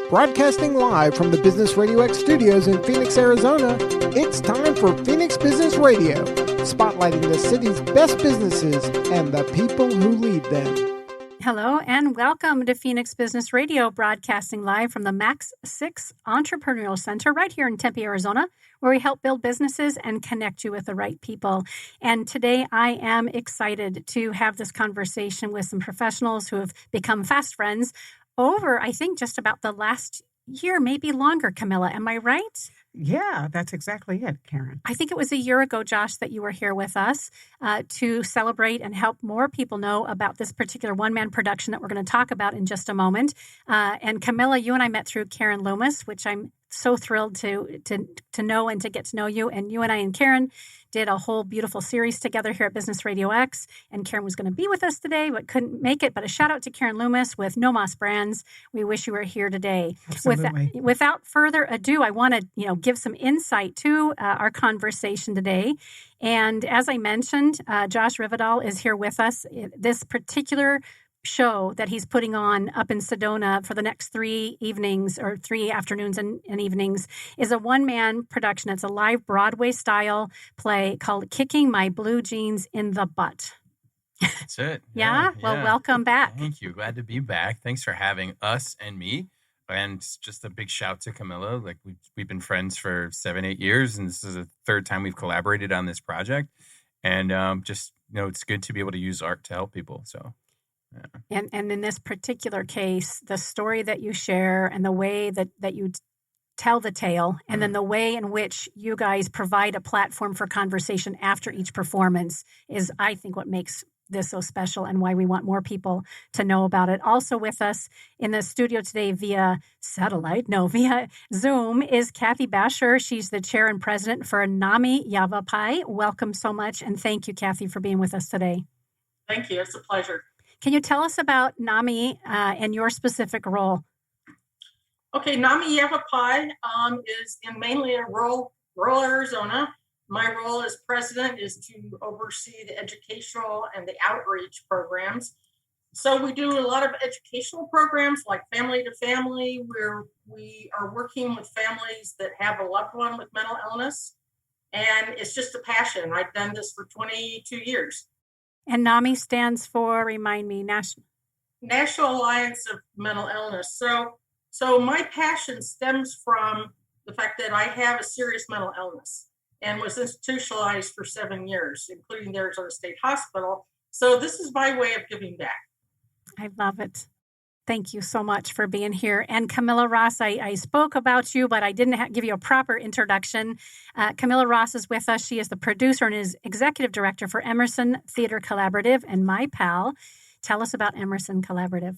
Broadcasting live from the Business RadioX studios in Phoenix, Arizona, it's time for Phoenix Business Radio, spotlighting the city's best businesses and the people who lead them. Hello and welcome to Phoenix Business Radio, broadcasting live from the Max 6 Entrepreneurial Center right here in Tempe, Arizona, where we help build businesses and connect you with the right people. And today I am excited to have this conversation with some professionals who have become fast friends over, I think, just about the last year, maybe longer, Camilla. Am I right? Yeah, that's exactly it, Karen. I think it was a year ago, Josh, that you were here with us to celebrate and help more people know about this particular one-man production that we're going to talk about in just a moment. And Camilla, you and I met through Karen Loomis, which I'm so thrilled to know and to get to know you. And you and I and Karen did a whole beautiful series together here at Business RadioX. And Karen was going to be with us today, but couldn't make it. But a shout out to Karen Loomis with No Moss Brands. We wish you were here today. Absolutely. Without further ado, I want to give some insight to our conversation today. And as I mentioned, Josh Rivedal is here with us. This particular show that he's putting on up in Sedona for the next 3 evenings or 3 afternoons and evenings is a one-man production. It's a live Broadway-style play called Kicking My Blue Jeans in the Butt. That's it. Yeah? Well, welcome back. Thank you. Glad to be back. Thanks for having us and me. And just a big shout to Camilla. Like we've been friends for 7-8 years, and this is the third time we've collaborated on this project. And it's good to be able to use art to help people. So. Yeah. And in this particular case, the story that you share and the way that you tell the tale, and then the way in which you guys provide a platform for conversation after each performance is, I think, what makes this so special and why we want more people to know about it. Also with us in the studio today via Zoom is Kathy Basher. She's the chair and president for Nami Yavapai. Welcome so much. And thank you, Kathy, for being with us today. Thank you. It's a pleasure. Can you tell us about Nami and your specific role? Okay, Nami Yavapai is mainly in rural Arizona. My role as president is to oversee the educational and the outreach programs. So we do a lot of educational programs like Family to Family, where we are working with families that have a loved one with mental illness. And it's just a passion. I've done this for 22 years. And NAMI stands for, remind me, National Alliance of Mental Illness. So my passion stems from the fact that I have a serious mental illness and was institutionalized for 7 years, including the Arizona State Hospital. So this is my way of giving back. I love it. Thank you so much for being here. And Camilla Ross, I spoke about you, but I didn't give you a proper introduction. Camilla Ross is with us. She is the producer and is executive director for Emerson Theater Collaborative and my pal. Tell us about Emerson Collaborative.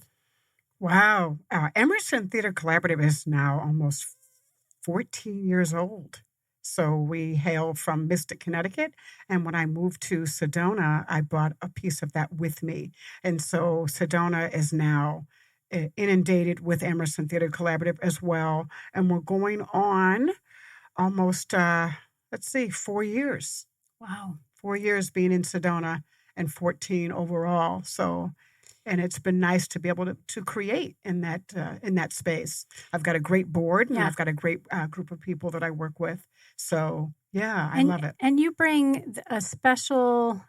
Wow. Emerson Theater Collaborative is now almost 14 years old. So we hail from Mystic, Connecticut. And when I moved to Sedona, I brought a piece of that with me. And so Sedona is now inundated with Emerson Theater Collaborative as well. And we're going on almost, 4 years. Wow. 4 years being in Sedona and 14 overall. So, and it's been nice to be able to create in that space. I've got a great board and I've got a great group of people that I work with. So, yeah, I love it. And you bring a special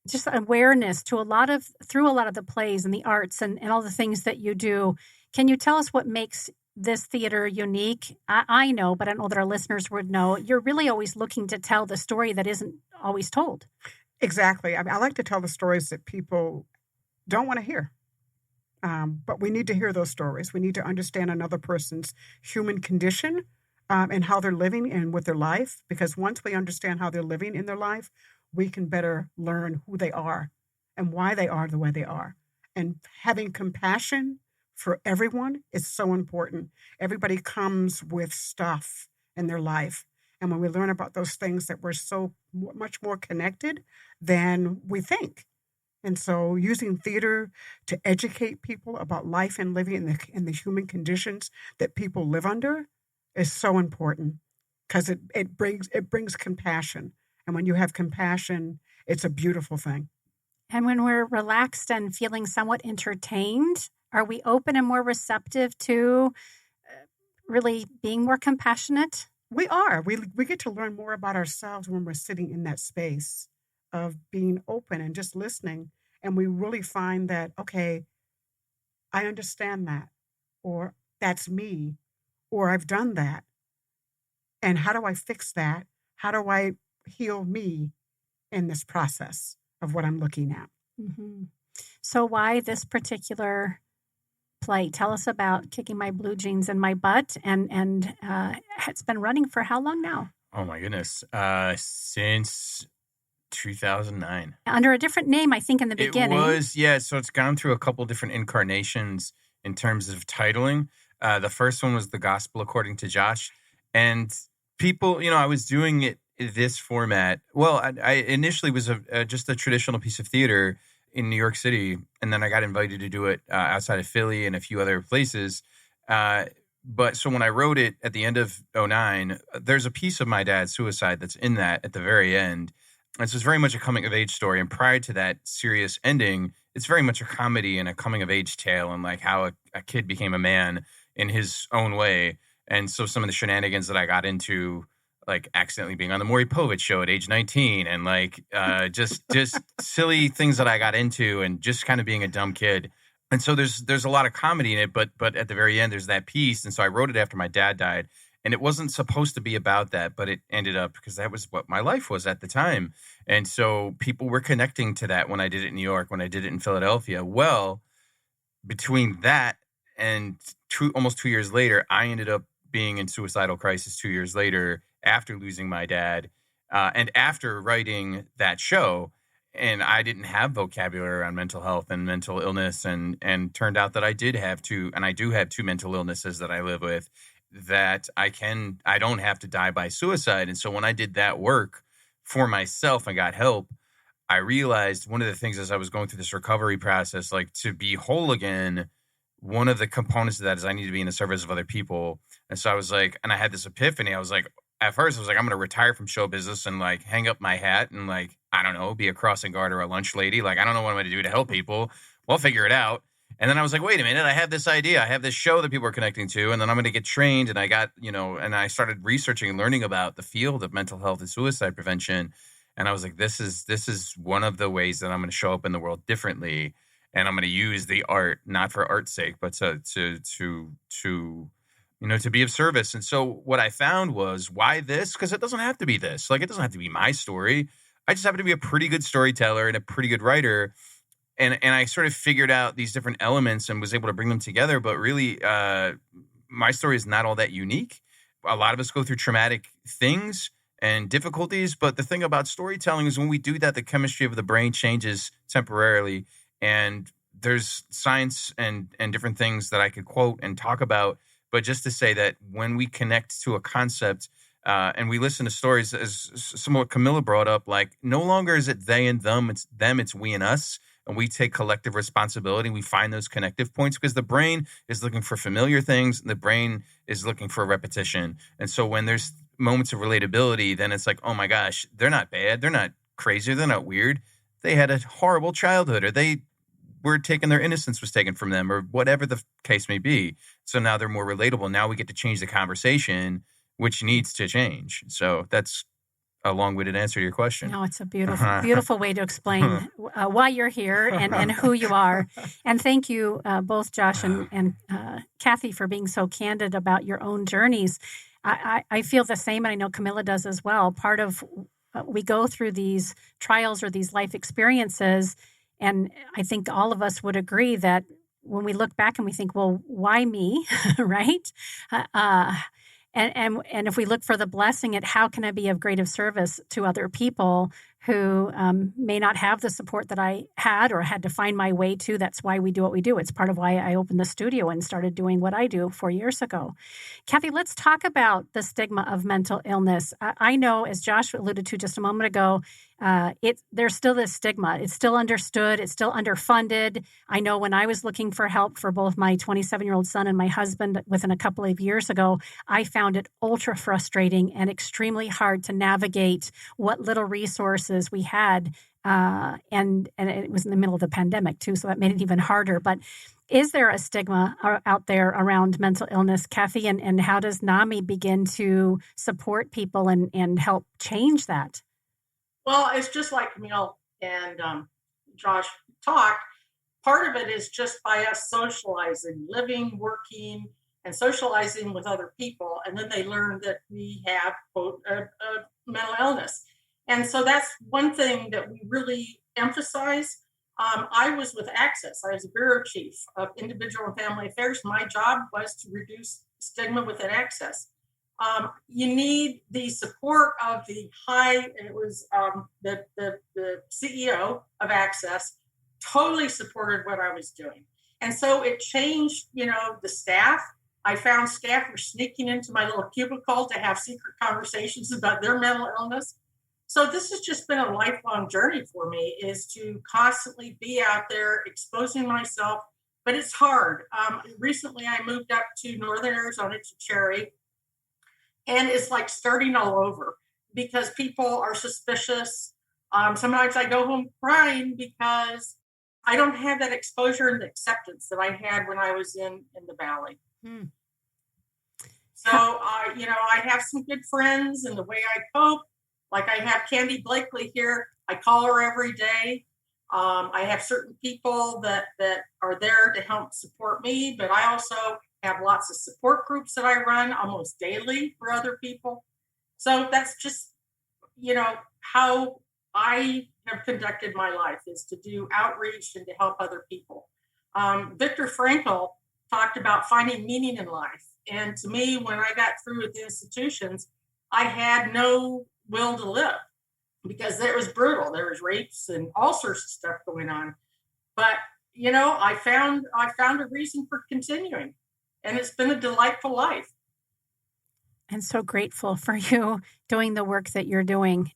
just awareness to through a lot of the plays and the arts and all the things that you do. Can you tell us what makes this theater unique? I know, but I don't know that our listeners would know. You're really always looking to tell the story that isn't always told. Exactly. I like to tell the stories that people don't want to hear. But we need to hear those stories. We need to understand another person's human condition and how they're living and with their life. Because once we understand how they're living in their life, we can better learn who they are and why they are the way they are. And having compassion for everyone is so important. Everybody comes with stuff in their life. And when we learn about those things, that we're so much more connected than we think. And so using theater to educate people about life and living in the human conditions that people live under is so important because it brings compassion. And when you have compassion, it's a beautiful thing. And when we're relaxed and feeling somewhat entertained, are we open and more receptive to really being more compassionate? We are. We get to learn more about ourselves when we're sitting in that space of being open and just listening. And we really find that, okay, I understand that, or that's me, or I've done that. And how do I fix that? How do I heal me in this process of what I'm looking at? Mm-hmm. So why this particular play? Tell us about Kicking My Blue Jeans in My Butt. And it's been running for how long now? Oh, my goodness. Since 2009. Under a different name, I think, in the beginning. It was, yeah. So it's gone through a couple different incarnations in terms of titling. The first one was The Gospel According to Josh. And people, I was doing it in this format. Well, I initially was just a traditional piece of theater in New York City. And then I got invited to do it outside of Philly and a few other places. But so when I wrote it at the end of 2009, there's a piece of my dad's suicide that's in that at the very end. And so it's very much a coming of age story. And prior to that serious ending, it's very much a comedy and a coming of age tale and like how a kid became a man in his own way. And so some of the shenanigans that I got into, like accidentally being on the Maury Povich show at age 19 and like just silly things that I got into and just kind of being a dumb kid. And so there's a lot of comedy in it, but at the very end, there's that piece. And so I wrote it after my dad died. And it wasn't supposed to be about that, but it ended up because that was what my life was at the time. And so people were connecting to that when I did it in New York, when I did it in Philadelphia. Well, between that and almost 2 years later, I ended up being in suicidal crisis 2 years later after losing my dad and after writing that show. And I didn't have vocabulary around mental health and mental illness. And turned out that I do have two mental illnesses that I live with, that I don't have to die by suicide. And so when I did that work for myself and got help, I realized one of the things as I was going through this recovery process, like to be whole again, one of the components of that is I need to be in the service of other people. And so I was like, and I had this epiphany. I was like, at first I was like, I'm going to retire from show business and like hang up my hat and like, I don't know, be a crossing guard or a lunch lady. Like, I don't know what I'm going to do to help people. We'll figure it out. And then I was like, wait a minute, I have this idea. I have this show that people are connecting to, and then I'm going to get trained. And I got, and I started researching and learning about the field of mental health and suicide prevention. And I was like, this is one of the ways that I'm going to show up in the world differently. And I'm going to use the art, not for art's sake, but to be of service. And so what I found was, why this? Because it doesn't have to be this. Like, it doesn't have to be my story. I just happen to be a pretty good storyteller and a pretty good writer. And I sort of figured out these different elements and was able to bring them together. But really, my story is not all that unique. A lot of us go through traumatic things and difficulties. But the thing about storytelling is when we do that, the chemistry of the brain changes temporarily. And there's science and different things that I could quote and talk about. But just to say that when we connect to a concept and we listen to stories, as some of what Camilla brought up, like no longer is it they and them, it's we and us. And we take collective responsibility. We find those connective points because the brain is looking for familiar things. And the brain is looking for repetition. And so when there's moments of relatability, then it's like, oh my gosh, they're not bad. They're not crazy. They're not weird. They had a horrible childhood, or they were taken, their innocence was taken from them, or whatever the case may be. So now they're more relatable. Now we get to change the conversation, which needs to change. So that's a long-winded answer to your question. No, it's a beautiful way to explain why you're here and who you are. And thank you, both Josh and Kathy, for being so candid about your own journeys. I feel the same, and I know Camilla does as well. Part of we go through these trials or these life experiences, and I think all of us would agree that when we look back and we think, well, why me, right? And if we look for the blessing at how can I be of great service to other people who may not have the support that I had or had to find my way to, that's why we do what we do. It's part of why I opened the studio and started doing what I do 4 years ago. Kathy, let's talk about the stigma of mental illness. I know, as Josh alluded to just a moment ago, there's still this stigma. It's still understood. It's still underfunded. I know when I was looking for help for both my 27-year-old son and my husband within a couple of years ago, I found it ultra frustrating and extremely hard to navigate what little resources we had and it was in the middle of the pandemic too, so that made it even harder. But is there a stigma out there around mental illness, Kathy? And how does Nami begin to support people and help change that? Well, it's just like Camille and Josh talked. Part of it is just by us socializing, living, working, and socializing with other people. And then they learn that we have, quote, a mental illness. And so that's one thing that we really emphasize. I was with Access. I was a bureau chief of individual and family affairs. My job was to reduce stigma within Access. You need the support of the it was the CEO of Access totally supported what I was doing. And so it changed, the staff. I found staff were sneaking into my little cubicle to have secret conversations about their mental illness. So this has just been a lifelong journey for me, is to constantly be out there exposing myself, but it's hard. Recently, I moved up to Northern Arizona to Cherry, and it's like starting all over because people are suspicious. Sometimes I go home crying because I don't have that exposure and acceptance that I had when I was in the Valley. So, I have some good friends, and the way I cope, like I have Candy Blakely here. I call her every day. I have certain people that are there to help support me, but I also have lots of support groups that I run almost daily for other people. So that's just, how I have conducted my life, is to do outreach and to help other people. Viktor Frankl talked about finding meaning in life. And to me, when I got through with the institutions, I had no will to live because it was brutal. There was rapes and all sorts of stuff going on. But, I found a reason for continuing. And it's been a delightful life. And so grateful for you doing the work that you're doing.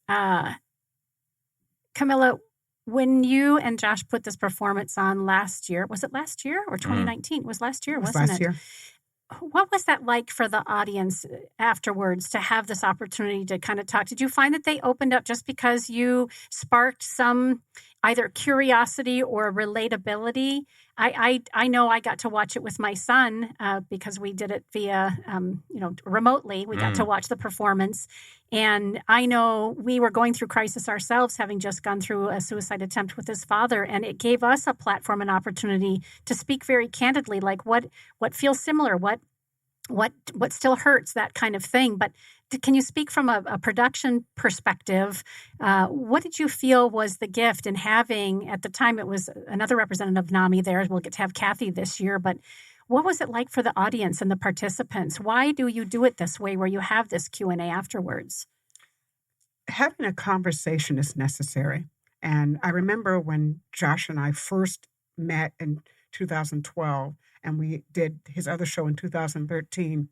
Camilla, when you and Josh put this performance on last year, was it last year or 2019? It was last year, wasn't it? Last year. What was that like for the audience afterwards to have this opportunity to kind of talk? Did you find that they opened up just because you sparked some either curiosity or relatability? I know I got to watch it with my son because we did it via, remotely. We got to watch the performance. And I know we were going through crisis ourselves, having just gone through a suicide attempt with his father. And it gave us a platform and opportunity to speak very candidly, like what feels similar, what still hurts, that kind of thing. But can you speak from a production perspective? What did you feel was the gift in having, at the time it was another representative, Nami, there. We'll get to have Kathy this year. But what was it like for the audience and the participants? Why do you do it this way where you have this Q&A afterwards? Having a conversation is necessary. And I remember when Josh and I first met in 2012, and we did his other show in 2013,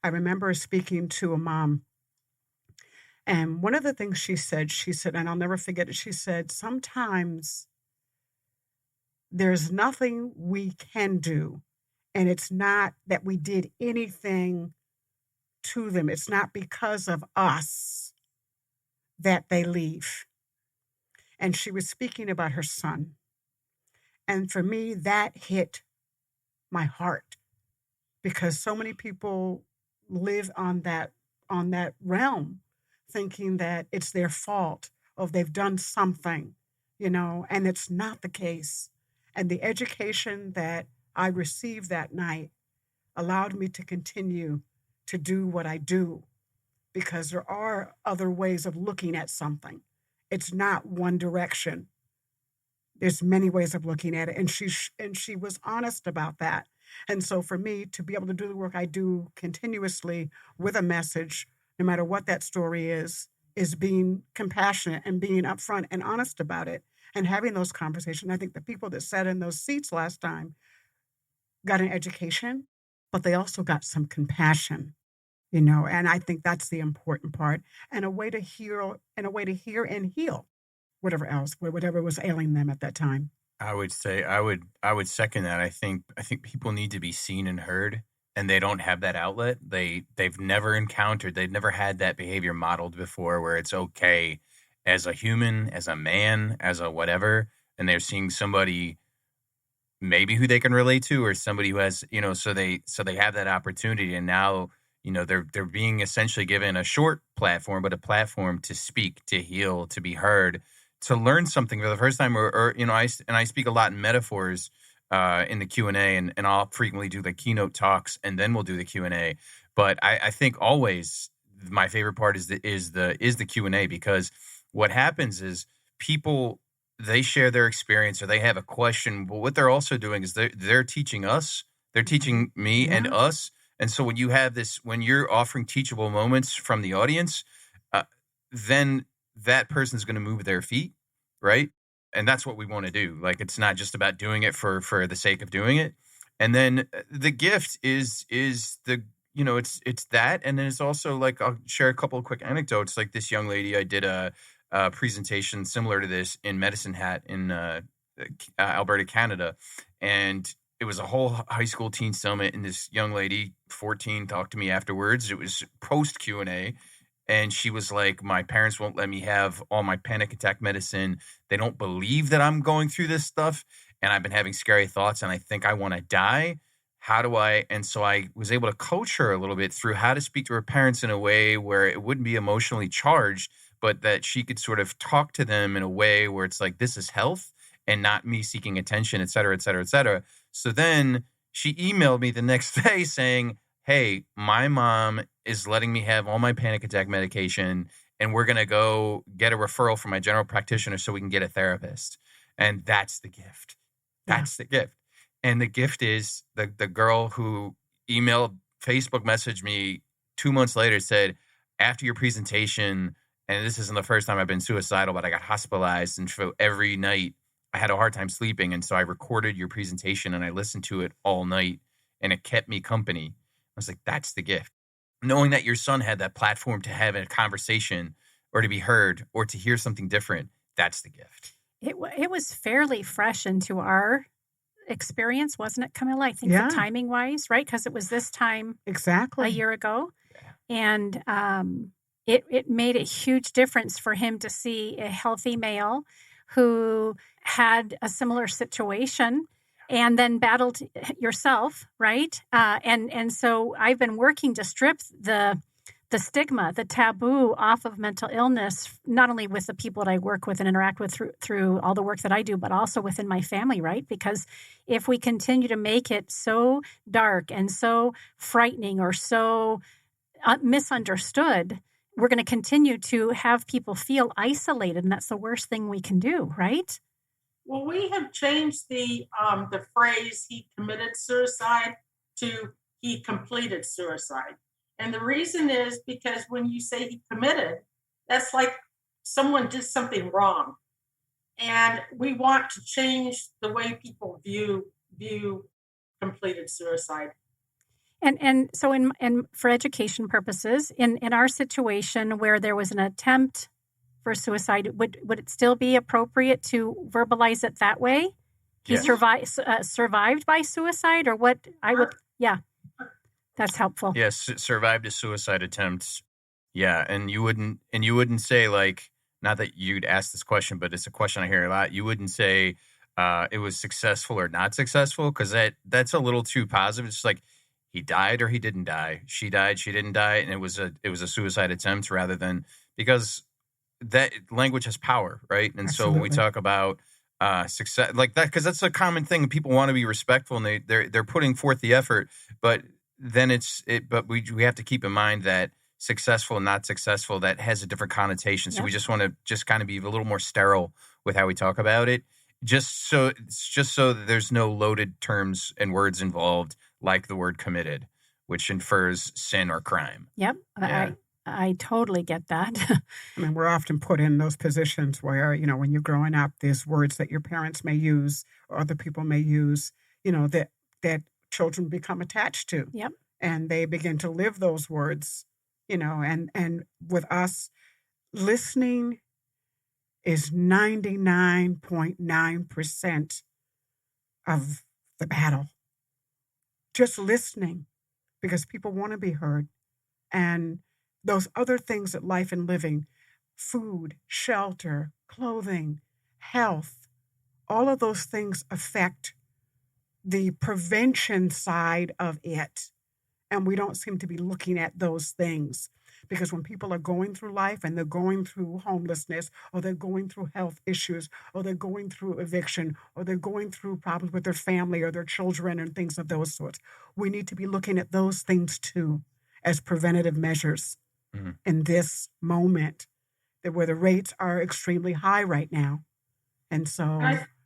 I remember speaking to a mom. And one of the things she said, and I'll never forget it, she said, sometimes there's nothing we can do. And it's not that we did anything to them. It's not because of us that they leave. And she was speaking about her son. And for me, that hit my heart because so many people live on that realm, thinking that it's their fault or they've done something, and it's not the case. And the education that I received that night allowed me to continue to do what I do because there are other ways of looking at something. It's not one direction. There's many ways of looking at it. And she was honest about that. And so for me to be able to do the work I do continuously with a message, no matter what that story is being compassionate and being upfront and honest about it and having those conversations. I think the people that sat in those seats last time got an education, but they also got some compassion, and I think that's the important part, and a way to hear and heal whatever was ailing them at that time. I would say I would second that. I think people need to be seen and heard, and they don't have that outlet. They've never had that behavior modeled before where it's okay as a human, as a man, as a whatever, and they're seeing somebody maybe who they can relate to, or somebody who has, so they have that opportunity, and now, they're being essentially given a short platform, but a platform to speak, to heal, to be heard, to learn something for the first time, or I speak a lot in metaphors in the Q&A, and I'll frequently do the keynote talks, and then we'll do the Q&A. But I think always my favorite part is the Q&A, because what happens is people, they share their experience or they have a question, but what they're also doing is they're teaching us, they're teaching me and us. And so when you're offering teachable moments from the audience, then that person's going to move their feet, right? And that's what we want to do. Like, it's not just about doing it for the sake of doing it. And then the gift is the, it's that. And then it's also like, I'll share a couple of quick anecdotes. Like this young lady, I did a presentation similar to this in Medicine Hat in Alberta, Canada. And it was a whole high school teen summit. And this young lady, 14, talked to me afterwards. It was post Q&A. And she was like, my parents won't let me have all my panic attack medicine. They don't believe that I'm going through this stuff. And I've been having scary thoughts, and I think I want to die. How do I? And so I was able to coach her a little bit through how to speak to her parents in a way where it wouldn't be emotionally charged, but that she could sort of talk to them in a way where it's like, this is health and not me seeking attention, et cetera, et cetera, et cetera. So then she emailed me the next day saying, hey, my mom is letting me have all my panic attack medication, and we're going to go get a referral from my general practitioner so we can get a therapist. And that's the gift. That's the gift. And the gift is the girl who Facebook messaged me 2 months later, said, after your presentation, and this isn't the first time I've been suicidal, but I got hospitalized, and for every night I had a hard time sleeping. And so I recorded your presentation and I listened to it all night, and it kept me company. I was like, that's the gift. Knowing that your son had that platform to have a conversation or to be heard or to hear something different, that's the gift. It was fairly fresh into our experience, wasn't it, Camilla? I think the timing wise, right? Because it was this time exactly a year ago. And it made a huge difference for him to see a healthy male who had a similar situation and then battled yourself, right? And so I've been working to strip the stigma, the taboo off of mental illness, not only with the people that I work with and interact with through all the work that I do, but also within my family, right? Because if we continue to make it so dark and so frightening or so misunderstood, we're going to continue to have people feel isolated, and that's the worst thing we can do, right? Well, we have changed the phrase "he committed suicide" to "he completed suicide." And the reason is because when you say he committed, that's like someone did something wrong. And we want to change the way people view completed suicide. And so in for education purposes, in our situation where there was an attempt for suicide, would it still be appropriate to verbalize it that way? He survived by suicide, or what? That's helpful. Yes, survived a suicide attempt. Yeah, and you wouldn't say, like, not that you'd ask this question, but it's a question I hear a lot. You wouldn't say it was successful or not successful, because that's a little too positive. It's like he died or he didn't die. She died, she didn't die, and it was a suicide attempt, rather than, because that language has power, right? And Absolutely. So when we talk about success like that, because that's a common thing. People want to be respectful, and they're putting forth the effort, but then but we have to keep in mind that successful and not successful, that has a different connotation. So we just want to just kind of be a little more sterile with how we talk about it, just so that there's no loaded terms and words involved, like the word committed, which infers sin or crime. Yep. Yeah. I totally get that. I mean, we're often put in those positions where, when you're growing up, there's words that your parents may use or other people may use, that children become attached to. Yep. And they begin to live those words, and with us, listening is 99.9% of the battle. Just listening, because people want to be heard. And those other things that life and living food, shelter, clothing, health, all of those things affect the prevention side of it. And we don't seem to be looking at those things, because when people are going through life and they're going through homelessness, or they're going through health issues, or they're going through eviction, or they're going through problems with their family or their children and things of those sorts, we need to be looking at those things too as preventative measures in this moment where the rates are extremely high right now. And so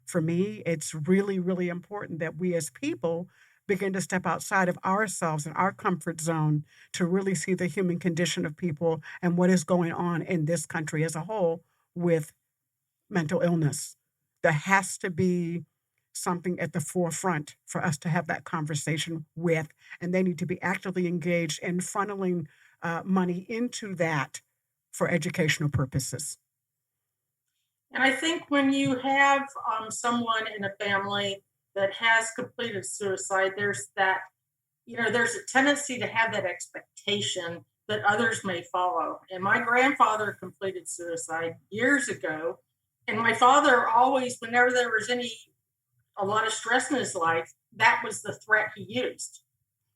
for me, it's really, really important that we as people begin to step outside of ourselves and our comfort zone to really see the human condition of people and what is going on in this country as a whole with mental illness. There has to be something at the forefront for us to have that conversation with, and they need to be actively engaged in funneling money into that for educational purposes. And I think when you have someone in a family that has completed suicide, there's that, there's a tendency to have that expectation that others may follow. And my grandfather completed suicide years ago. And my father always, whenever there was a lot of stress in his life, that was the threat he used.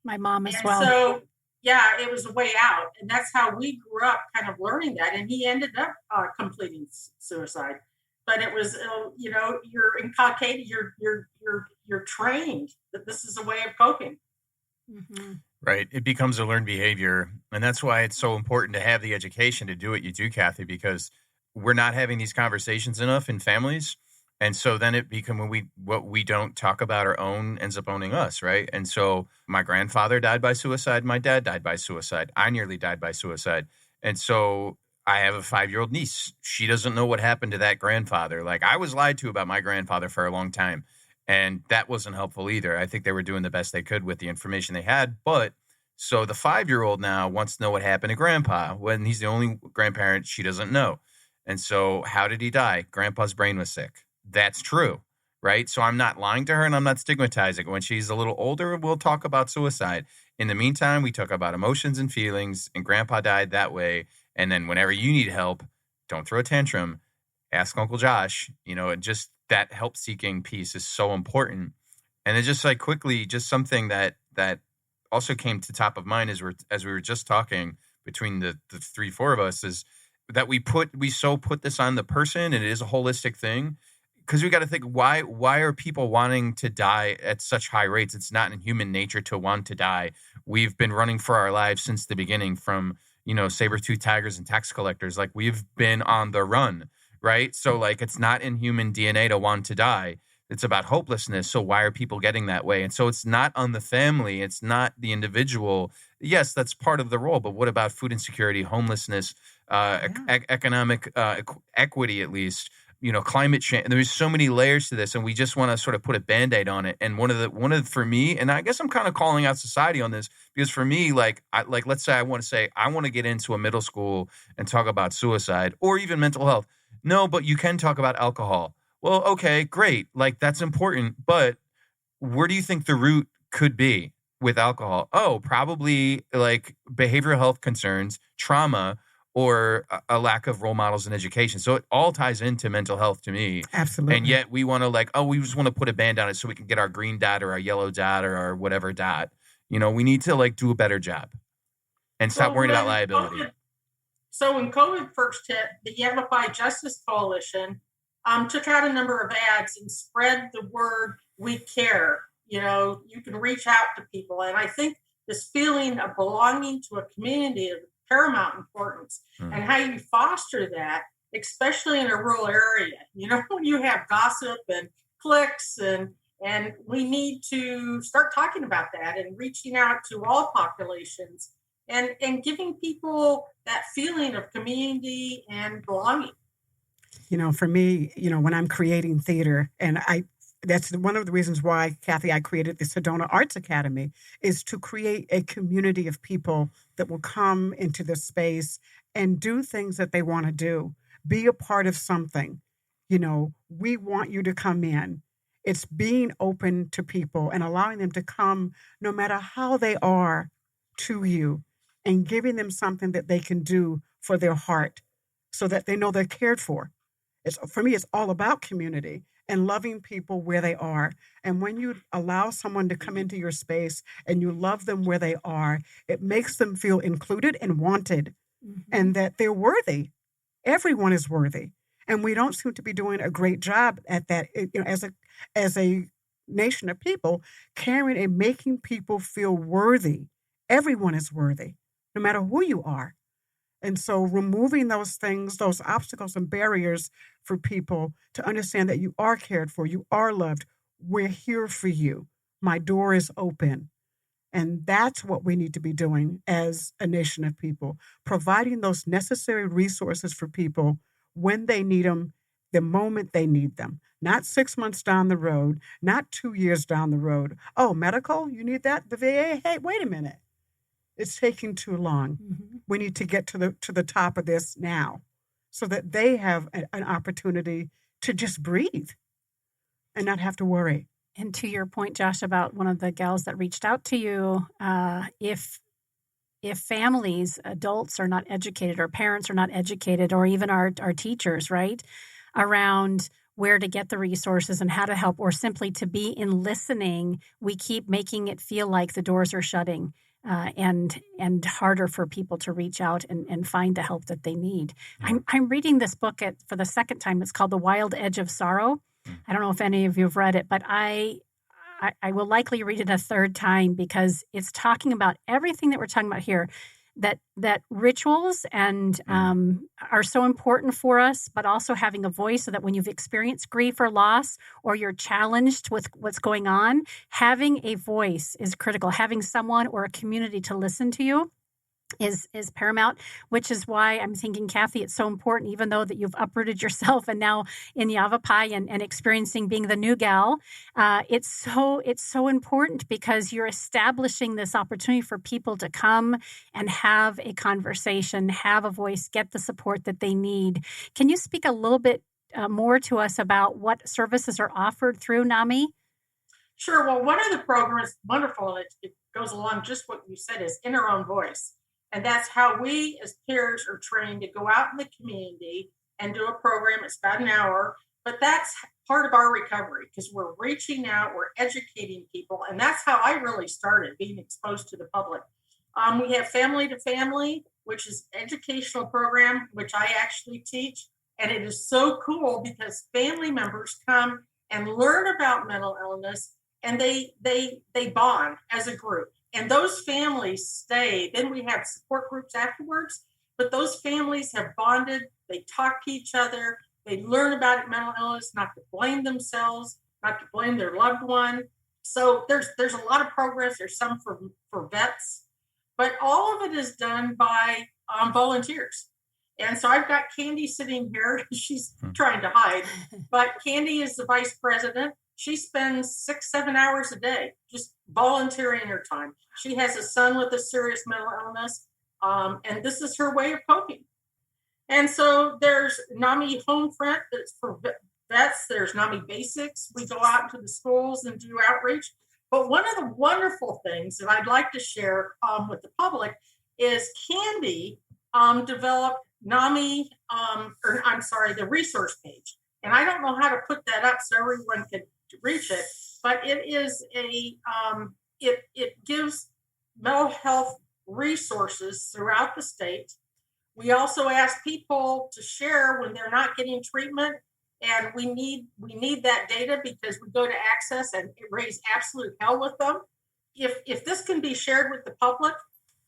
My mom as well. So, yeah, it was a way out. And that's how we grew up kind of learning that. And he ended up completing suicide. But it was, you're inculcated, you're trained that this is a way of coping. Mm-hmm. Right. It becomes a learned behavior. And that's why it's so important to have the education to do what you do, Kathy, because we're not having these conversations enough in families. And so then it becomes what we don't talk about or own ends up owning us, right? And so my grandfather died by suicide. My dad died by suicide. I nearly died by suicide. And so I have a 5-year-old niece. She doesn't know what happened to that grandfather. Like, I was lied to about my grandfather for a long time, and that wasn't helpful either. I think they were doing the best they could with the information they had. But so the 5-year-old now wants to know what happened to grandpa when he's the only grandparent she doesn't know. And so how did he die? Grandpa's brain was sick. That's true, right? So I'm not lying to her and I'm not stigmatizing. When she's a little older, we'll talk about suicide. In the meantime, we talk about emotions and feelings, and grandpa died that way. And then whenever you need help, don't throw a tantrum, ask Uncle Josh, and just that help seeking piece is so important. And then just like quickly, just something that also came to top of mind as we were just talking between the 3-4 of us is that we put this on the person, and it is a holistic thing. Because we got to think, why are people wanting to die at such high rates? It's not in human nature to want to die. We've been running for our lives since the beginning, from saber-toothed tigers and tax collectors. Like, we've been on the run, right? So like, it's not in human DNA to want to die. It's about hopelessness. So why are people getting that way? And so it's not on the family. It's not the individual. Yes, that's part of the role. But what about food insecurity, homelessness, economic equity, at least, climate change? There's so many layers to this, and we just want to sort of put a Band-Aid on it. And one of for me, and I guess I'm kind of calling out society on this, because for me, let's say I want to get into a middle school and talk about suicide or even mental health. No, but you can talk about alcohol. Well, okay, great. Like, that's important. But where do you think the root could be with alcohol? Oh, probably like behavioral health concerns, trauma, or a lack of role models in education. So it all ties into mental health to me. Absolutely. And yet we want to we just want to put a band on it so we can get our green dot or our yellow dot or our whatever dot. We need to do a better job and stop worrying about liability. So when COVID first hit, the Yavapai Justice Coalition took out a number of ads and spread the word, we care. You can reach out to people. And I think this feeling of belonging to a community is paramount importance. And how you foster that, especially in a rural area. When you have gossip and clicks, and we need to start talking about that and reaching out to all populations and giving people that feeling of community and belonging. For me, when I'm creating theater, and that's one of the reasons why, Kathy, I created the Sedona Arts Academy, is to create a community of people that will come into this space and do things that they want to do, be a part of something. We want you to come in. It's being open to people and allowing them to come no matter how they are to you, and giving them something that they can do for their heart, so that they know they're cared for. For me, it's all about community and loving people where they are. And when you allow someone to come into your space and you love them where they are, it makes them feel included and wanted, and that they're worthy. Everyone is worthy. And we don't seem to be doing a great job at that, as a nation of people, caring and making people feel worthy. Everyone is worthy, no matter who you are. And so removing those things, those obstacles and barriers for people to understand that you are cared for, you are loved, we're here for you. My door is open. And that's what we need to be doing as a nation of people, providing those necessary resources for people when they need them, the moment they need them. Not 6 months down the road, not 2 years down the road. Oh, medical, you need that? The VA? Hey, wait a minute. It's taking too long. We need to get to the top of this now so that they have an opportunity to just breathe and not have to worry. And to your point, Josh, about one of the gals that reached out to you, if families, adults are not educated, or parents are not educated, or even our teachers, right, around where to get the resources and how to help, or simply to be in listening, we keep making it feel like the doors are shutting. And harder for people to reach out and find the help that they need. I'm reading this book for the second time. It's called The Wild Edge of Sorrow. I don't know if any of you have read it, but I will likely read it a third time because it's talking about everything that we're talking about here, that rituals and are so important for us, but also having a voice so that when you've experienced grief or loss, or you're challenged with what's going on, having a voice is critical. Having someone or a community to listen to you is paramount, which is why I'm thinking, Kathy, it's so important, even though that you've uprooted yourself and now in Yavapai and experiencing being the new gal, it's so important because you're establishing this opportunity for people to come and have a conversation, have a voice, get the support that they need. Can you speak a little bit more to us about what services are offered through NAMI? Sure. Well, one of the programs, wonderful, it goes along just what you said, is in our own voice. And that's how we as peers are trained to go out in the community and do a program. It's about an hour, but that's part of our recovery because we're reaching out, we're educating people. And that's how I really started being exposed to the public. We have Family to Family, which is an educational program, which I actually teach. And it is so cool because family members come and learn about mental illness and they bond as a group. And those families stay. Then we have support groups afterwards. But those families have bonded. They talk to each other. They learn about mental illness, not to blame themselves, not to blame their loved one. So there's a lot of programs. There's some for vets. But all of it is done by volunteers. And so I've got Candy sitting here. She's trying to hide. But Candy is the vice president. She spends 6-7 hours a day just volunteering her time. She has a son with a serious mental illness, and this is her way of coping. And so there's NAMI Homefront that's for vets. There's NAMI Basics. We go out into the schools and do outreach. But one of the wonderful things that I'd like to share with the public is Candy developed NAMI, the resource page. And I don't know how to put that up so everyone could reach it, but it is it gives mental health resources throughout the state. We also ask people to share when they're not getting treatment, and we need that data because we go to Access and it raised absolute hell with them. If this can be shared with the public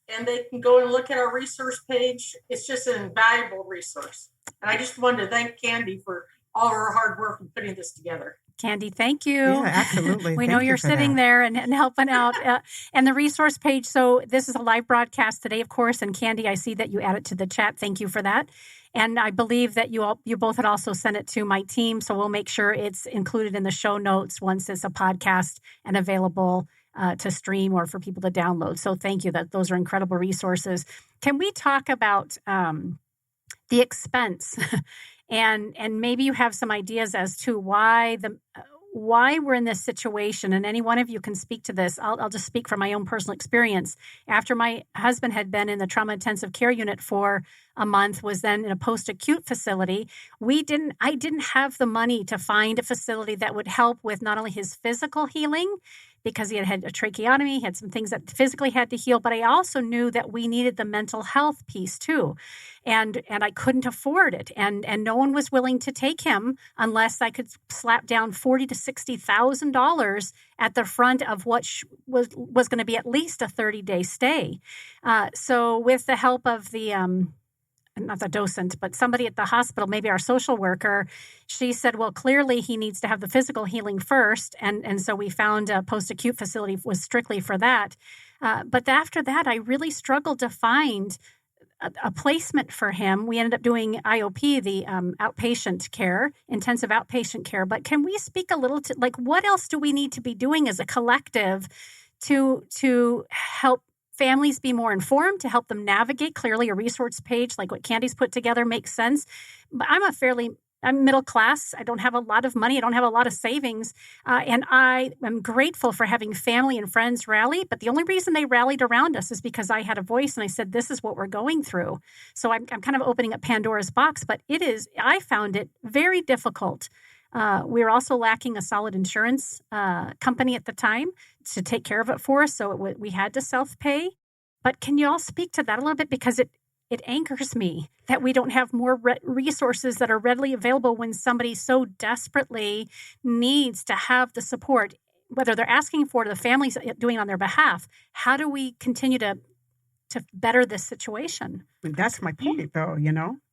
and they can go and look at our resource page, it's just an invaluable resource. And I just wanted to thank Candy for all her hard work in putting this together. Candy, thank you. Yeah, absolutely. We know you're sitting there and helping out. And the resource page, so this is a live broadcast today, of course. And Candy, I see that you added to the chat. Thank you for that. And I believe that you both had also sent it to my team. So we'll make sure it's included in the show notes once it's a podcast and available to stream or for people to download. So thank you. Those are incredible resources. Can we talk about the expense? And maybe you have some ideas as to why why we're in this situation, and any one of you can speak to this. I'll just speak from my own personal experience. After my husband had been in the trauma intensive care unit for a month, was then in a post-acute facility, I didn't have the money to find a facility that would help with not only his physical healing, because he had a tracheotomy, he had some things that physically had to heal, but I also knew that we needed the mental health piece too. And I couldn't afford it. And no one was willing to take him unless I could slap down $40,000 to $60,000 at the front of what was going to be at least a 30-day stay. So with the help of the not the docent, but somebody at the hospital, maybe our social worker, she said, well, clearly he needs to have the physical healing first. And so we found a post-acute facility was strictly for that. But after that, I really struggled to find a placement for him. We ended up doing IOP, the outpatient care, intensive outpatient care. But can we speak a little to, like, what else do we need to be doing as a collective to help families be more informed, to help them navigate? Clearly, a resource page like what Candy's put together makes sense. But I'm middle class. I don't have a lot of money. I don't have a lot of savings. And I am grateful for having family and friends rally. But the only reason they rallied around us is because I had a voice and I said, this is what we're going through. So I'm kind of opening up Pandora's box. But I found it very difficult. We were also lacking a solid insurance company at the time to take care of it for us. So we had to self-pay. But can you all speak to that a little bit? Because it angers me that we don't have more resources that are readily available when somebody so desperately needs to have the support, whether they're asking for it or the families doing it on their behalf. How do we continue to better this situation? And that's my point, though,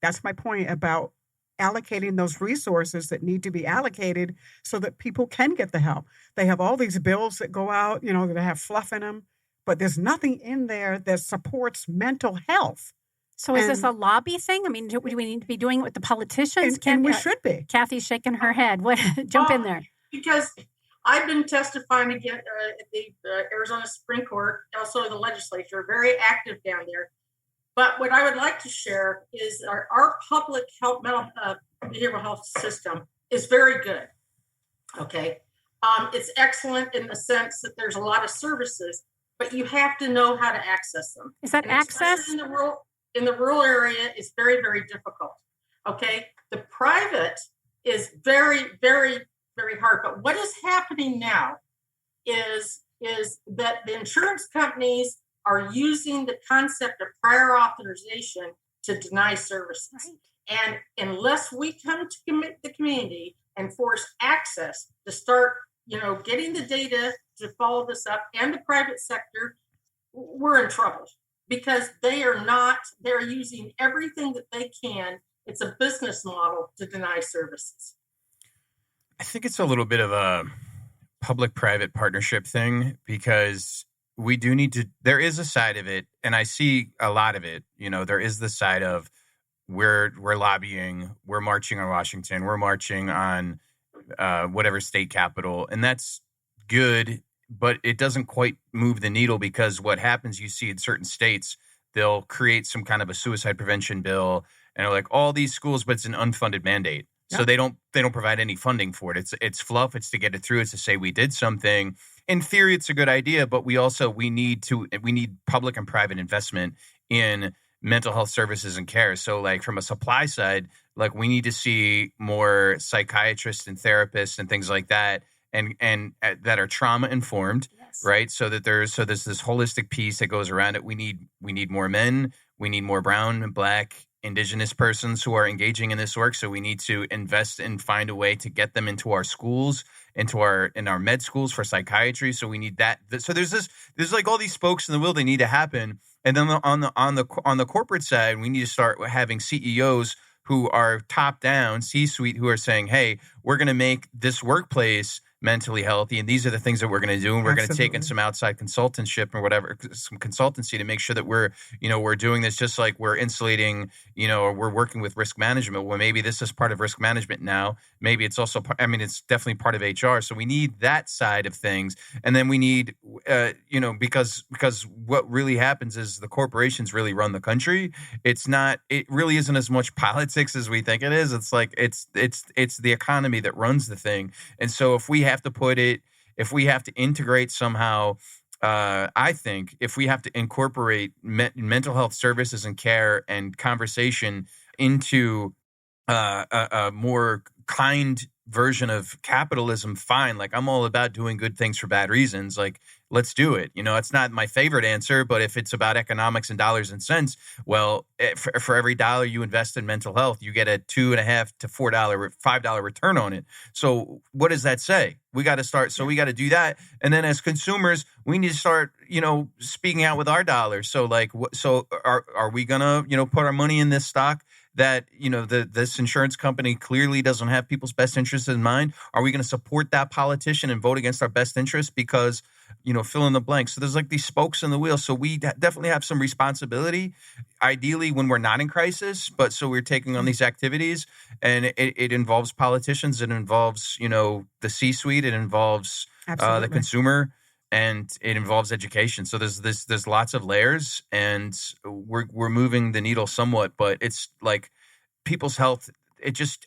That's my point about allocating those resources that need to be allocated so that people can get the help. They have all these bills that go out, that have fluff in them, but there's nothing in there that supports mental health. So is this a lobby thing? I mean, do we need to be doing it with the politicians? And we should be. Kathy's shaking her head. Jump in there. Because I've been testifying again at the Arizona Supreme Court, also the legislature, very active down there. But what I would like to share is our public health, behavioral health system is very good. Okay. It's excellent in the sense that there's a lot of services, but you have to know how to access them. Is that access? In the rural area, it's very, very difficult. Okay. The private is very, very, very hard. But what is happening now is that the insurance companies are using the concept of prior authorization to deny services. Right. And unless we come to commit the community and force access to start, getting the data to follow this up, and the private sector, we're in trouble because they're using everything that they can. It's a business model to deny services. I think it's a little bit of a public-private partnership thing because we do need to, there is a side of it, and I see a lot of it, there is the side of we're lobbying, we're marching on Washington, we're marching on whatever state capital, and that's good, but it doesn't quite move the needle because what happens, you see in certain states, they'll create some kind of a suicide prevention bill, and they're like, all these schools, but it's an unfunded mandate. Yeah. So they don't provide any funding for it. It's fluff. It's to get it through. It's to say we did something. In theory, it's a good idea, but we need public and private investment in mental health services and care. So like from a supply side, like we need to see more psychiatrists and therapists and things like that and that are trauma informed, yes. Right? So that there's this holistic piece that goes around it. We need more men, we need more brown and black Indigenous persons who are engaging in this work. So we need to invest and find a way to get them into our schools, in our med schools for psychiatry. So we need that. So there's like all these spokes in the wheel that need to happen. And then on the corporate side, we need to start having CEOs who are top down, C-suite, who are saying, hey, we're going to make this workplace mentally healthy, and these are the things that we're going to do, and we're going to take in some outside consultantship or whatever, some consultancy to make sure that we're doing this, just like we're insulating, or we're working with risk management. Well, maybe this is part of risk management now. Maybe it's also, it's definitely part of HR. So we need that side of things, and then we need, because what really happens is the corporations really run the country. It really isn't as much politics as we think it is. It's like it's the economy that runs the thing, and so if we have to integrate somehow, I think if we have to incorporate mental health services and care and conversation into a more kind version of capitalism, fine. Like, I'm all about doing good things for bad reasons. Like, let's do it. It's not my favorite answer, but if it's about economics and dollars and cents, well, for every dollar you invest in mental health, you get a $2.50 to $4, $5 return on it. So what does that say? We got to start. So we got to do that. And then as consumers, we need to start, speaking out with our dollars. So like, so are we going to, put our money in this stock that, this insurance company clearly doesn't have people's best interests in mind? Are we going to support that politician and vote against our best interests because, fill in the blank? So there's like these spokes in the wheel. So we definitely have some responsibility, ideally when we're not in crisis, but so we're taking on these activities, and it involves politicians. It involves, the C-suite. It involves the consumer, and it involves education. So there's lots of layers, and we're moving the needle somewhat, but it's like people's health.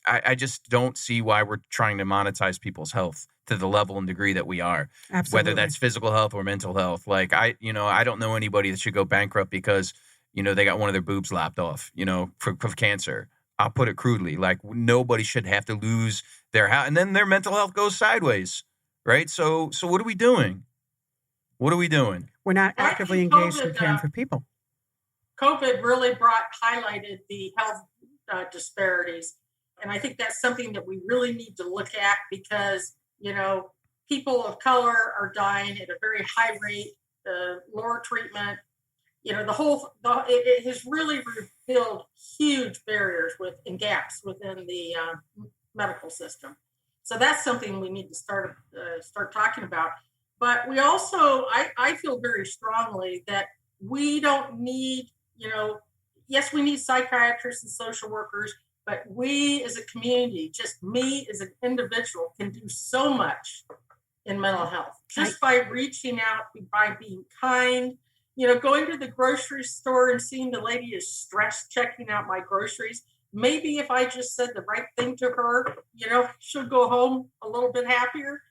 I just don't see why we're trying to monetize people's health to the level and degree that we are. Absolutely. Whether that's physical health or mental health. Like I don't know anybody that should go bankrupt because, they got one of their boobs lopped off, for cancer. I'll put it crudely. Like, nobody should have to lose their house, and then their mental health goes sideways, right? So what are we doing? What are we doing? We're not actively engaged in caring for people. COVID really highlighted the health disparities. And I think that's something that we really need to look at because, people of color are dying at a very high rate, lower treatment. It has really revealed huge barriers and gaps within the medical system. So that's something we need to start talking about. But we also, I feel very strongly that we don't need, yes, we need psychiatrists and social workers, but we as a community, just me as an individual, can do so much in mental health just by reaching out, by being kind. Going to the grocery store and seeing the lady is stressed checking out my groceries. Maybe if I just said the right thing to her, she'll go home a little bit happier.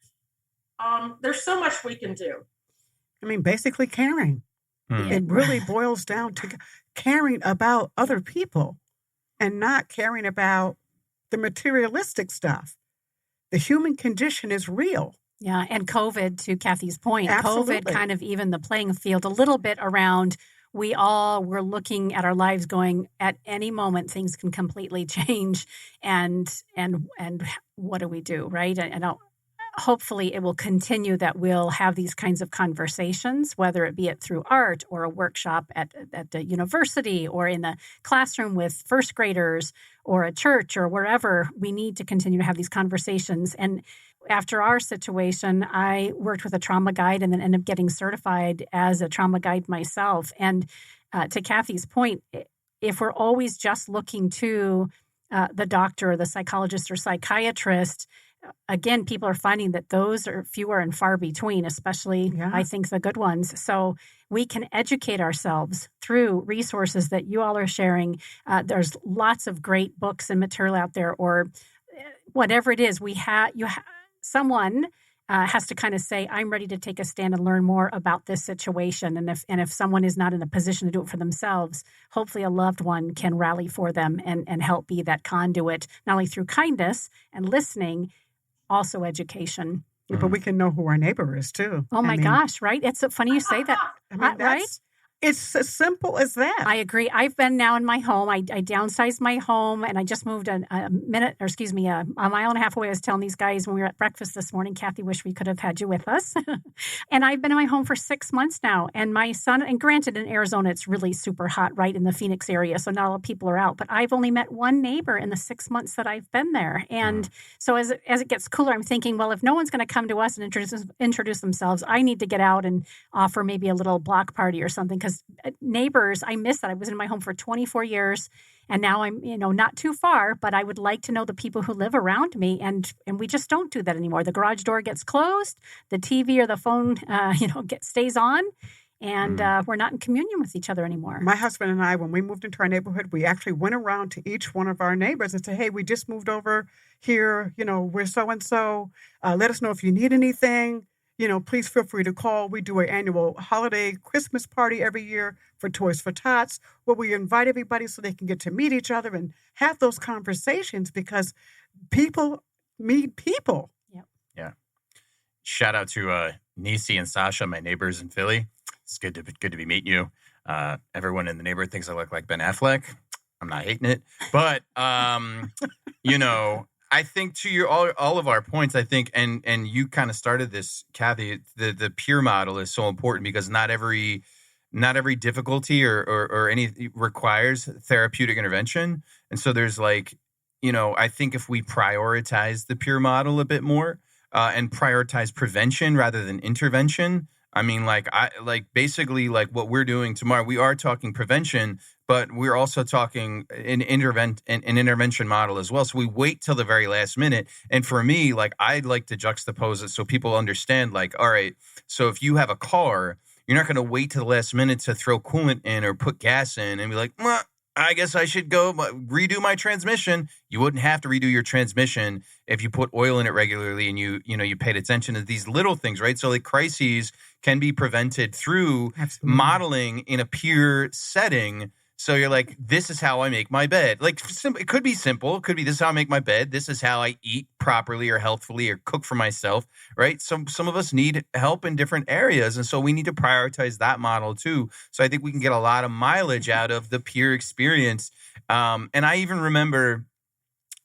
There's so much we can do. I mean, basically caring. It really boils down to caring about other people and not caring about the materialistic stuff. The human condition is real. Yeah, and COVID, to Kathy's point, Absolutely. COVID kind of evened the playing field a little bit around. We all were looking at our lives going, at any moment things can completely change, and what do we do, right? And hopefully it will continue that we'll have these kinds of conversations, whether it be it through art or a workshop at the university or in the classroom with first graders or a church or wherever. We need to continue to have these conversations. And after our situation, I worked with a trauma guide and then ended up getting certified as a trauma guide myself. And to Kathy's point, if we're always just looking to the doctor or the psychologist or psychiatrist, again, people are finding that those are fewer and far between, especially, I think, the good ones. So we can educate ourselves through resources that you all are sharing. There's lots of great books and material out there, or whatever it is. Someone has to kind of say, I'm ready to take a stand and learn more about this situation. And if someone is not in a position to do it for themselves, hopefully a loved one can rally for them and help be that conduit, not only through kindness and listening, also education. But we can know who our neighbor is too. Oh my gosh, right? It's so funny you say that. Right? It's as simple as that. I agree. I've been now in my home. I downsized my home, and I just moved a mile and a half away. I was telling these guys when we were at breakfast this morning, Kathy, wish we could have had you with us. And I've been in my home for 6 months now. And my son, and granted in Arizona, it's really super hot right in the Phoenix area, so not a lot of people are out. But I've only met one neighbor in the 6 months that I've been there. And so as it gets cooler, I'm thinking, well, if no one's going to come to us and introduce themselves, I need to get out and offer maybe a little block party or something, because neighbors, I miss that. I was in my home for 24 years, and now I'm, not too far, but I would like to know the people who live around me, and we just don't do that anymore. The garage door gets closed, the TV or the phone, stays on, and we're not in communion with each other anymore. My husband and I, when we moved into our neighborhood, we actually went around to each one of our neighbors and said, hey, we just moved over here. We're so-and-so. Let us know if you need anything. Please feel free to call. We do an annual holiday Christmas party every year for Toys for Tots, where we invite everybody so they can get to meet each other and have those conversations, because people meet people. Yep. Yeah. Shout out to Nisi and Sasha, my neighbors in Philly. It's good to be meeting you. Everyone in the neighborhood thinks I look like Ben Affleck. I'm not hating it, but I think to all of our points, I think, and you kind of started this, Kathy. The peer model is so important because not every difficulty or any requires therapeutic intervention, and so there's I think if we prioritize the peer model a bit more and prioritize prevention rather than intervention. I mean, basically what we're doing tomorrow, we are talking prevention, but we're also talking an intervention model as well. So we wait till the very last minute. And for me, I'd like to juxtapose it so people understand, all right, so if you have a car, you're not going to wait till the last minute to throw coolant in or put gas in and be like, well, I guess I should go redo my transmission. You wouldn't have to redo your transmission if you put oil in it regularly and you paid attention to these little things, right? So crises can be prevented through modeling in a peer setting. So you're like, this is how I make my bed. It could be simple. It could be, this is how I make my bed. This is how I eat properly or healthfully or cook for myself, right? Some of us need help in different areas. And so we need to prioritize that model too. So I think we can get a lot of mileage out of the peer experience. And I even remember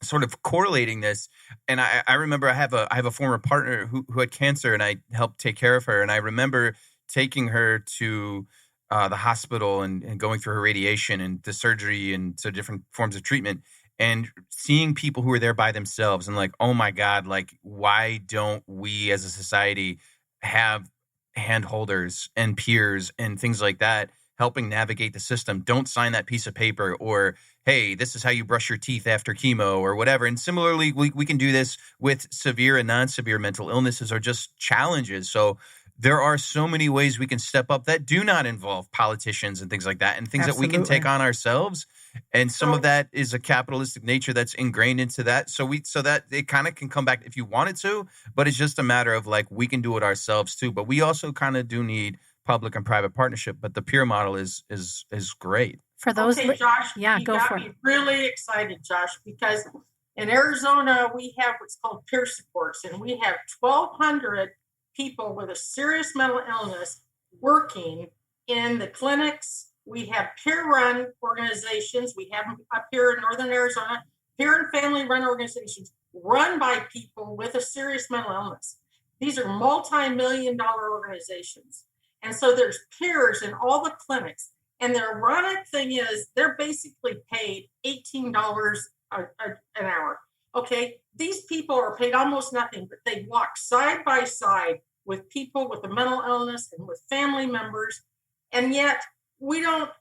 sort of correlating this. And I remember I have a former partner who had cancer, and I helped take care of her. And I remember taking her to the hospital and going through her radiation and the surgery and so different forms of treatment, and seeing people who are there by themselves and oh my God, why don't we as a society have hand holders and peers and things like that helping navigate the system? Don't sign that piece of paper, or, hey, this is how you brush your teeth after chemo or whatever. And similarly, we can do this with severe and non-severe mental illnesses or just challenges. So there are so many ways we can step up that do not involve politicians and things like that, and things Absolutely. that we can take on ourselves. And some of that is a capitalistic nature that's ingrained into that. So that it kind of can come back if you wanted to, but it's just a matter of we can do it ourselves too. But we also kind of do need public and private partnership. But the peer model is great. For those, okay, Josh, yeah, you go got for me it. really excited, Josh, because in Arizona we have what's called peer supports, and we have 1,200 people with a serious mental illness working in the clinics. We have peer-run organizations. We have them up here in Northern Arizona, peer and family-run organizations run by people with a serious mental illness. These are multi-million-dollar organizations. And so there's peers in all the clinics. And the ironic thing is they're basically paid $18 an hour. Okay, these people are paid almost nothing, but they walk side by side with people with a mental illness and with family members. And yet we don't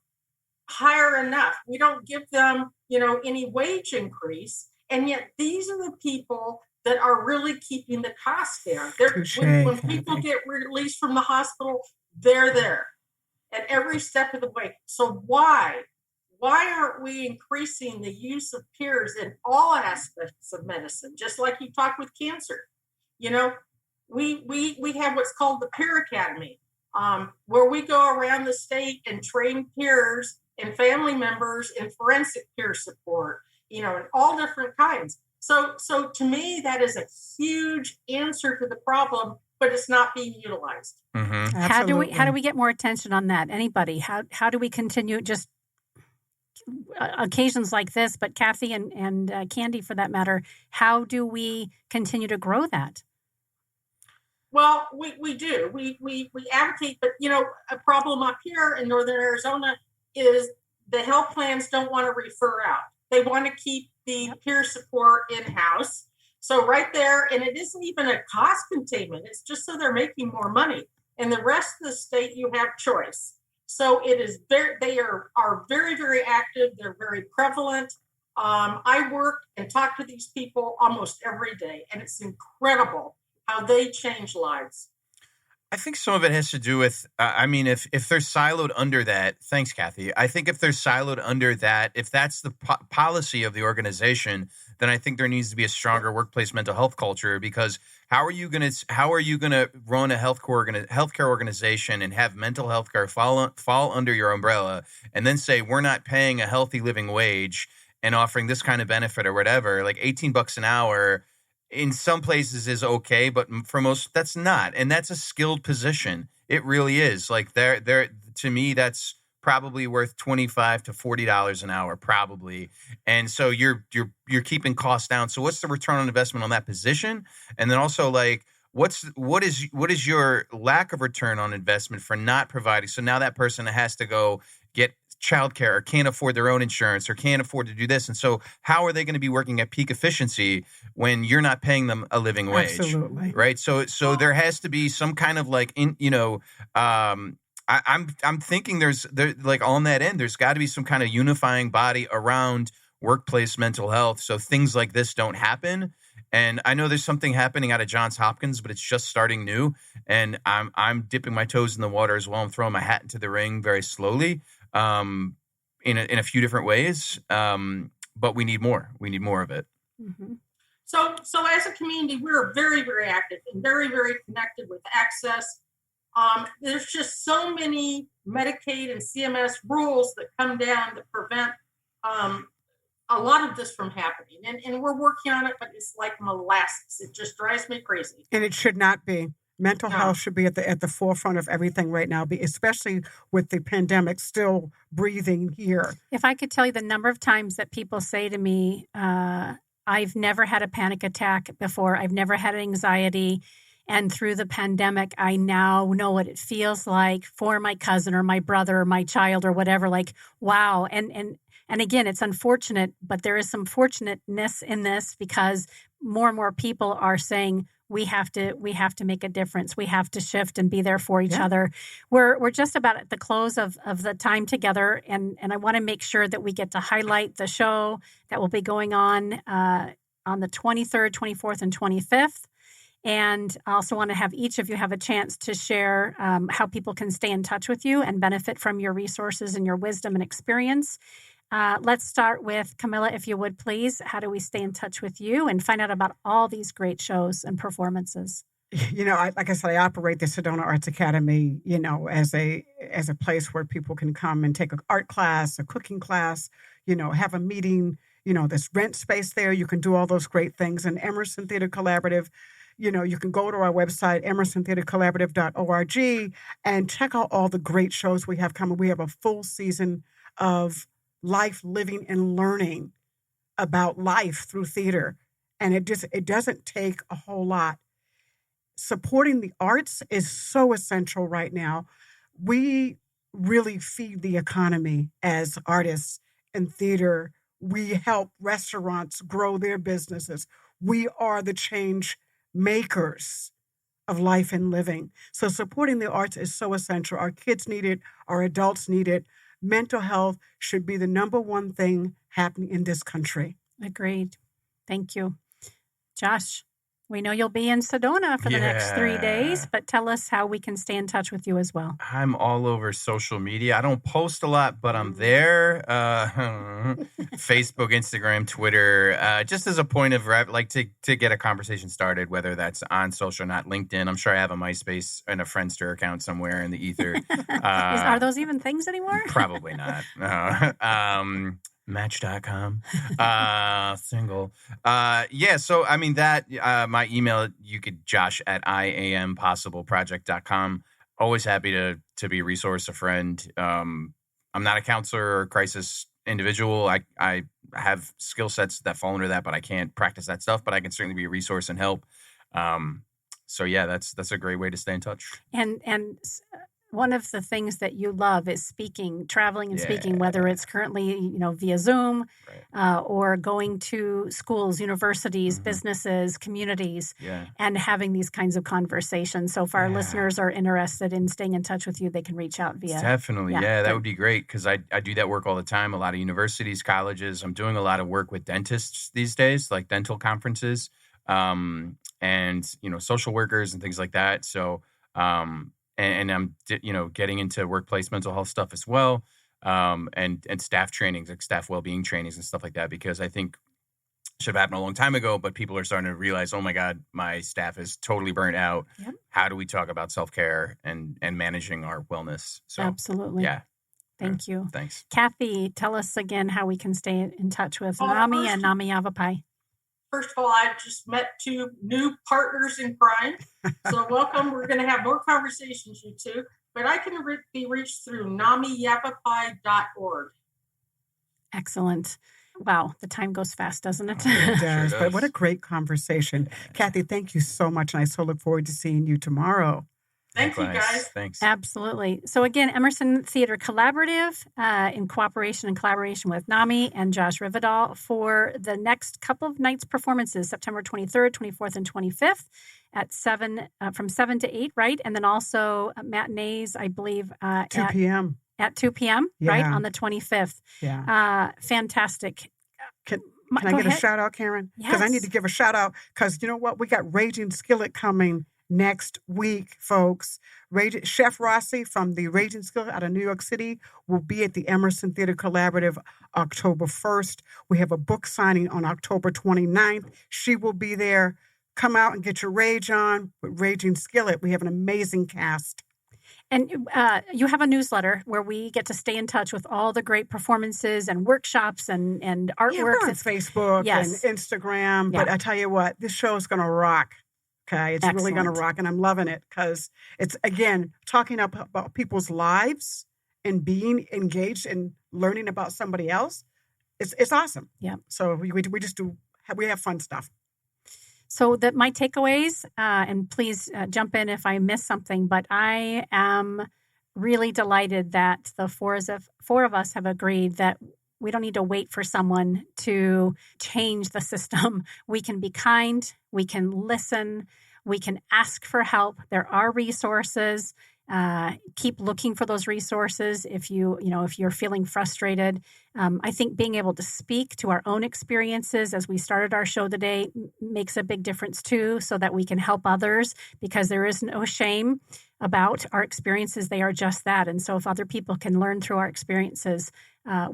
hire enough. We don't give them, any wage increase. And yet these are the people that are really keeping the costs down. When people get released from the hospital, they're there at every step of the way. So why aren't we increasing the use of peers in all aspects of medicine? Just like you talk with cancer, we have what's called the Peer Academy, where we go around the state and train peers and family members in forensic peer support, and all different kinds. So to me, that is a huge answer to the problem, but it's not being utilized. Mm-hmm. How do we get more attention on that? Anybody? How do we continue just occasions like this? But Kathy and Candy, for that matter, how do we continue to grow that? Well, we do. We advocate, but a problem up here in Northern Arizona is the health plans don't want to refer out. They want to keep the peer support in-house. So right there, and it isn't even a cost containment. It's just so they're making more money. In the rest of the state, you have choice. So it is they are very, very active. They're very prevalent. I work and talk to these people almost every day, and it's incredible how they change lives. I think some of it has to do with, I mean, if they're siloed under that, thanks, Kathy. I think if they're siloed under that, if that's the policy of the organization, then I think there needs to be a stronger workplace mental health culture, because how are you going to run a healthcare organization and have mental health care fall under your umbrella and then say, we're not paying a healthy living wage and offering this kind of benefit or whatever, like $18 an hour in some places is okay, but for most that's not, and that's a skilled position. It really is. Like there to me, that's probably worth $25 to $40 an hour, probably. And so you're keeping costs down. So what's the return on investment on that position? And then also, like, what is your lack of return on investment for not providing? So now that person has to go get childcare or can't afford their own insurance or can't afford to do this. And so how are they going to be working at peak efficiency when you're not paying them a living wage? Absolutely. Right. So there has to be some kind of like, I'm thinking there's like on that end, there's got to be some kind of unifying body around workplace mental health, so things like this don't happen. And I know there's something happening out of Johns Hopkins, but it's just starting new. And I'm dipping my toes in the water as well. I'm throwing my hat into the ring very slowly. In a few different ways, but we need more. We need more of it. Mm-hmm. So as a community, we're very, very active and very, very connected with Access. There's just so many Medicaid and CMS rules that come down that prevent a lot of this from happening. And we're working on it, but it's like molasses. It just drives me crazy. And it should not be. Mental health should be at the forefront of everything right now, especially with the pandemic still breathing here. If I could tell you the number of times that people say to me, I've never had a panic attack before. I've never had anxiety. And through the pandemic, I now know what it feels like for my cousin or my brother or my child or whatever. Like, wow. And again, it's unfortunate, but there is some fortunateness in this, because more and more people are saying, we have to make a difference. We have to shift and be there for each other. We're just about at the close of the time together, and I want to make sure that we get to highlight the show that will be going on the 23rd, 24th, and 25th. And I also want to have each of you have a chance to share how people can stay in touch with you and benefit from your resources and your wisdom and experience. Let's start with Camilla, if you would, please. How do we stay in touch with you and find out about all these great shows and performances? Like I said, I operate the Sedona Arts Academy, as a place where people can come and take an art class, a cooking class, have a meeting, there's rent space there. You can do all those great things. And Emerson Theater Collaborative, you can go to our website, emersontheatercollaborative.org, and check out all the great shows we have coming. We have a full season of life, living, and learning about life through theater. And it doesn't take a whole lot. Supporting the arts is so essential right now. We really feed the economy as artists in theater. We help restaurants grow their businesses. We are the change makers of life and living. So supporting the arts is so essential. Our kids need it. Our adults need it. Mental health should be the number one thing happening in this country. Agreed. Thank you. Josh, we know you'll be in Sedona for the next 3 days, but tell us how we can stay in touch with you as well. I'm all over social media. I don't post a lot, but I'm there. Facebook, Instagram, Twitter, just as a point of like to get a conversation started, whether that's on social, not LinkedIn. I'm sure I have a MySpace and a Friendster account somewhere in the ether. Are those even things anymore? Probably not. Match.com, single. So I mean that, my email, you could josh@iampossibleproject.com. Always happy to be a resource, a friend. I'm not a counselor or crisis individual. I have skill sets that fall under that, but I can't practice that stuff, but I can certainly be a resource and help. So yeah, that's a great way to stay in touch. And one of the things that you love is traveling and speaking, whether it's currently, via Zoom, or going to schools, universities, businesses, communities, and having these kinds of conversations. So if our listeners are interested in staying in touch with you, they can reach out via. Definitely. Yeah, that would be great, because I do that work all the time. A lot of universities, colleges. I'm doing a lot of work with dentists these days, like dental conferences, and, social workers and things like that. So And I'm, getting into workplace mental health stuff as well. And staff trainings, like staff well-being trainings and stuff like that, because I think should have happened a long time ago, but people are starting to realize, oh my God, my staff is totally burnt out. Yep. How do we talk about self-care and managing our wellness? So absolutely. yeah. Thank you. Thanks. Kathy, tell us again how we can stay in touch with Nami and Nami Yavapai. First of all, I just met 2 new partners in crime. So welcome. We're going to have more conversations, you two. But I can be reached through namiyavapai.org. Excellent. Wow, the time goes fast, doesn't it? It does. Sure does. But what a great conversation. Kathy, thank you so much. And I so look forward to seeing you tomorrow. Thank you, Likewise. guys. Thanks. Absolutely. So again, Emerson Theater Collaborative in cooperation and collaboration with Nami and Josh Rivedal for the next couple of nights performances, September 23rd, 24th, and 25th at from 7 to 8, right? And then also matinees, I believe, 2 p.m. At 2 p.m., right? On the 25th. Yeah. Fantastic. Can I get a shout out, Karen? Because I need to give a shout out because you know what? We got Raging Skillet coming next week, folks. Chef Rossi from the Raging Skillet out of New York City will be at the Emerson Theater Collaborative October 1st. We have a book signing on October 29th. She will be there. Come out and get your rage on with Raging Skillet. We have an amazing cast. And you have a newsletter where we get to stay in touch with all the great performances and workshops and artwork. Yeah, we're on Facebook and Instagram. Yeah. But I tell you what, this show is going to rock. Okay, it's really going to rock, and I'm loving it because it's, again, talking about people's lives and being engaged and learning about somebody else. It's awesome. Yeah. So we have fun stuff. So my takeaways, and please jump in if I miss something, but I am really delighted that the four of us have agreed that we don't need to wait for someone to change the system. We can be kind. We can listen. We can ask for help. There are resources. Keep looking for those resources if you're feeling frustrated. I think being able to speak to our own experiences as we started our show today makes a big difference too, so that we can help others, because there is no shame about our experiences. They are just that. And so if other people can learn through our experiences,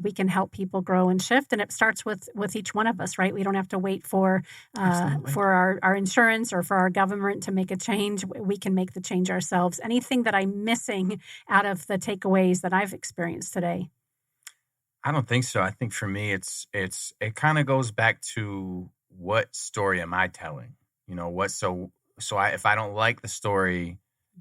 we can help people grow and shift. And it starts with each one of us, right? We don't have to wait for our insurance or for our government to make a change. We can make the change ourselves. Anything that I'm missing out of the takeaways that I've experienced today? I don't think so. I think for me, it kind of goes back to what story am I telling? If I don't like the story,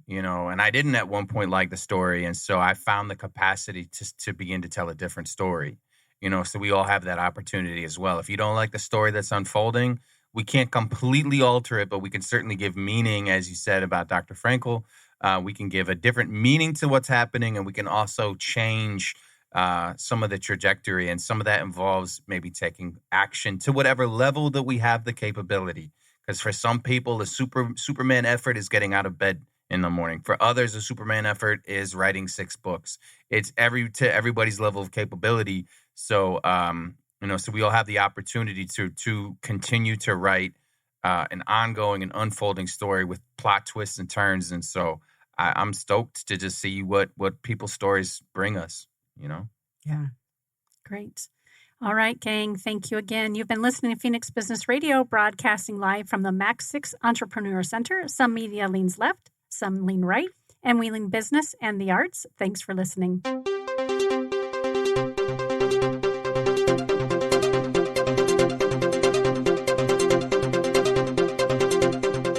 and I didn't at one point like the story. And so I found the capacity to begin to tell a different story, so we all have that opportunity as well. If you don't like the story that's unfolding, we can't completely alter it, but we can certainly give meaning, as you said about Dr. Frankel. We can give a different meaning to what's happening, and we can also change some of the trajectory. And some of that involves maybe taking action to whatever level that we have the capability. Because for some people, the Superman effort is getting out of bed in the morning. For others, the Superman effort is writing 6 books. It's to everybody's level of capability. So, so we all have the opportunity to continue to write an ongoing and unfolding story with plot twists and turns. And so I'm stoked to just see what people's stories bring us, Yeah. Great. All right, gang. Thank you again. You've been listening to Phoenix Business Radio, broadcasting live from the Max 6 Entrepreneur Center. Some media leans left, some lean right, and we lean business and the arts. Thanks for listening.